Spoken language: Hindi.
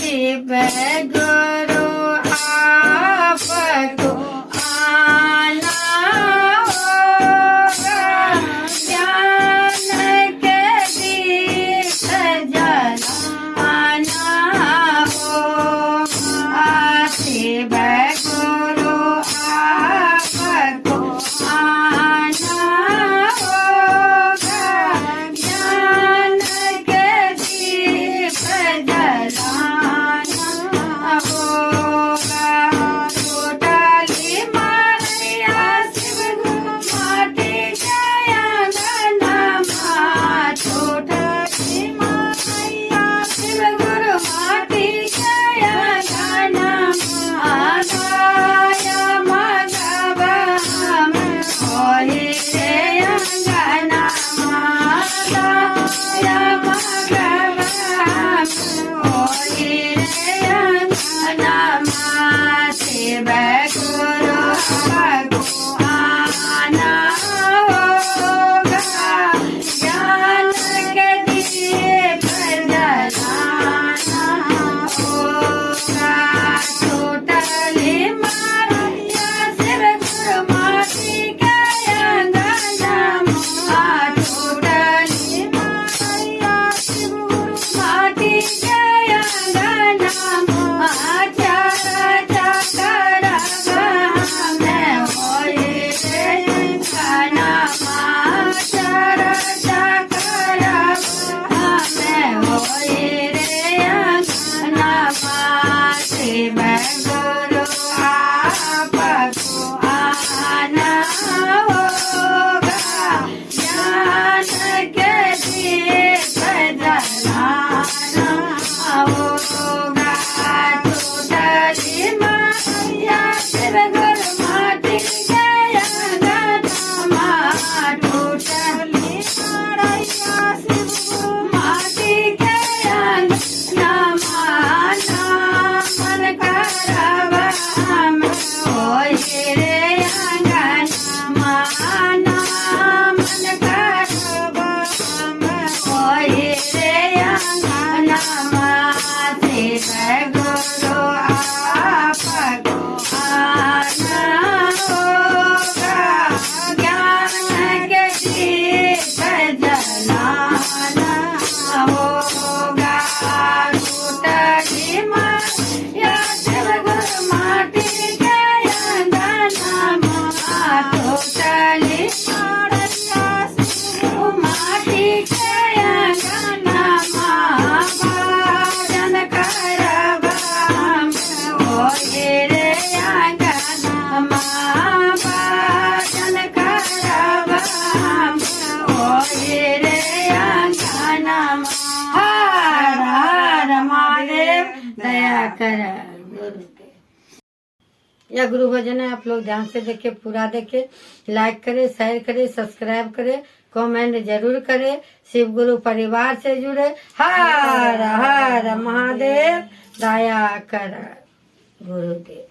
शिव गुरु आपको आना होगा, ज्ञान के दीप जलाना होगा। शिव गुरु आपको आना होगा, ज्ञान के दीप जलाना होगा। टोटली मारिया शिव गुरु माटी गया गनमा, टोटली मारिया शिव गुरु माटी गया गनमा। गाया मगब हम होई रे अंगनमा, गाया मगब हम होई रे अंगनमा। शिव गुरु आपको आना होगा, ज्ञान के दीप जलाना होगा। टोटली मारिया शिव गुरु माटी गया गनमा, टोटली मारिया शिव गुरु माटी गया गनमा। चार चकर में होई रे गनमा, चार चकर में होई रे गनमा। शिव गुरु आपको आना होगा, ज्ञान के दीप जलाना होगा। टोटली मारिया शिव गुरु माटी गया गनमा, टोटली मारिया शिव गुरु माटी गया गनमा। नामन करब हम होई रे अंगनमा, नामन करब हम होई रे अंगनमा। शिव गुरु आपको आना होगा, ज्ञान के दीप जलाना होगा। टोटली मारिया शिव गुरु माटी गया गनमा, टोटली मारिया शिव गुरु माटी गया गनमा। भजन करब हम होई रे अंगनमा, भजन करब हम होई रे अंगनमा। हर हर महादेव, दया कर गुरु के। यह गुरु भजन है, आप लोग ध्यान से देखे, पूरा देखे, लाइक करे, शेयर करे, सब्सक्राइब करे, कमेंट जरूर करे, शिव गुरु परिवार से जुड़े। हर हर महादेव, दया कर गुरुदेव।